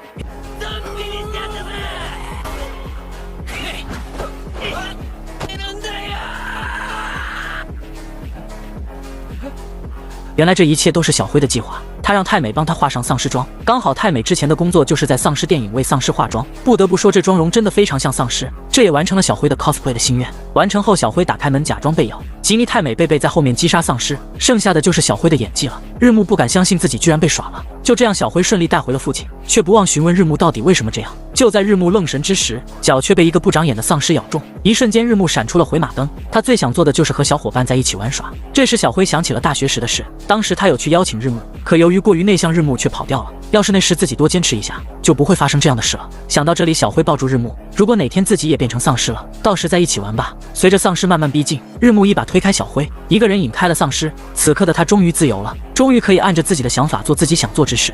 原来这一切都是小辉的计划，他让太美帮他画上丧尸妆，刚好太美之前的工作就是在丧尸电影为丧尸化妆，不得不说这妆容真的非常像丧尸，这也完成了小辉的 cosplay 的心愿。完成后，小辉打开门假装被咬，吉妮太美贝贝在后面击杀丧尸，剩下的就是小辉的演技了。日暮不敢相信自己居然被耍了，就这样小辉顺利带回了父亲，却不忘询问日暮到底为什么这样。就在日暮愣神之时，脚却被一个不长眼的丧尸咬中，一瞬间日暮闪出了回马灯，他最想做的就是和小伙伴在一起玩耍。这时小辉想起了大学时的事，当时他有去邀请日暮，可由于过于内向，日暮却跑掉了。要是那时自己多坚持一下，就不会发生这样的事了。想到这里，小辉抱住日暮，如果哪天自己也变成丧尸了，到时再一起玩吧。随着丧尸慢慢逼近，日暮一把推开小辉，一个人引开了丧尸。此刻的他终于自由了，终于可以按着自己的想法做自己想做之事。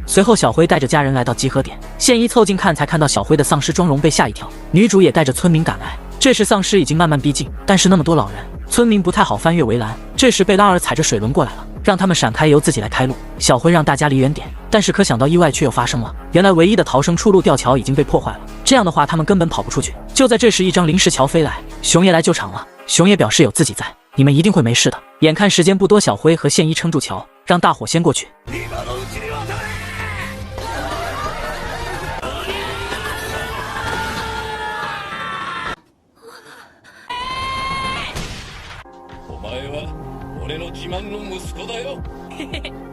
随后，小辉带着家人来到集合点，现一凑近看，才看到小辉的丧尸妆容，被吓一跳。女主也带着村民赶来，这时丧尸已经慢慢逼近，但是那么多老人，村民不太好翻越围栏。这时贝拉尔踩着水轮过来了，让他们闪开，由自己来开路。小辉让大家离远点，但是可想到意外却又发生了。原来唯一的逃生出路吊桥已经被破坏了，这样的话他们根本跑不出去。就在这时，一张临时桥飞来，熊爷来救场了。熊爷表示有自己在，你们一定会没事的。眼看时间不多，小辉和现一撑住桥，让大伙先过去。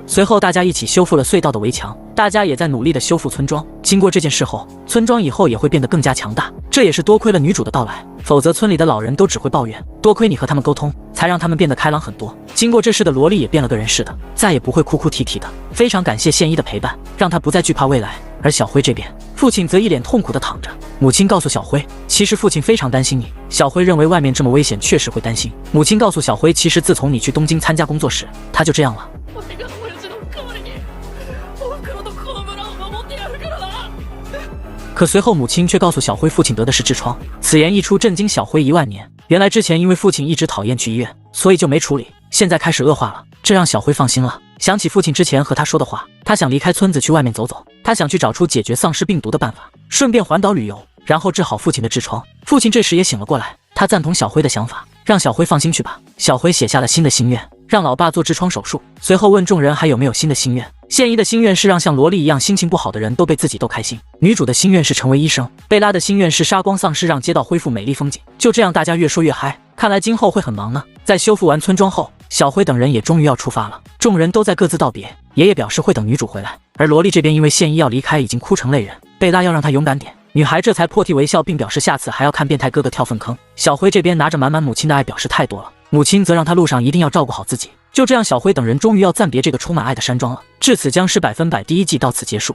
随后大家一起修复了隧道的围墙，大家也在努力的修复村庄。经过这件事后，村庄以后也会变得更加强大，这也是多亏了女主的到来，否则村里的老人都只会抱怨。多亏你和他们沟通，才让他们变得开朗很多。经过这事的萝莉也变了个人似的，再也不会哭哭啼啼的。非常感谢现一的陪伴，让他不再惧怕未来。而小辉这边，父亲则一脸痛苦地躺着。母亲告诉小辉，其实父亲非常担心你。小辉认为外面这么危险，确实会担心。母亲告诉小辉，其实自从你去东京参加工作时，他就这样了。可随后母亲却告诉小辉，父亲得的是痔疮。此言一出，震惊小辉10000年。原来之前因为父亲一直讨厌去医院，所以就没处理，现在开始恶化了，这让小辉放心了。想起父亲之前和他说的话，他想离开村子去外面走走，他想去找出解决丧尸病毒的办法，顺便环岛旅游，然后治好父亲的痔疮。父亲这时也醒了过来，他赞同小辉的想法，让小辉放心去吧。小辉写下了新的心愿，让老爸做痔疮手术，随后问众人还有没有新的心愿。现一的心愿是让像萝莉一样心情不好的人都被自己逗开心，女主的心愿是成为医生，贝拉的心愿是杀光丧尸，让街道恢复美丽风景。就这样，大家越说越嗨，看来今后会很忙呢。在修复完村庄后，小辉等人也终于要出发了，众人都在各自道别，爷爷表示会等女主回来。而萝莉这边因为现一要离开，已经哭成泪人，贝拉要让她勇敢点，女孩这才破涕为笑，并表示下次还要看变态哥哥跳粪坑。小辉这边拿着满满母亲的爱，表示太多了，母亲则让他路上一定要照顾好自己。就这样，小辉等人终于要暂别这个充满爱的山庄了。至此，僵尸100%第1季到此结束。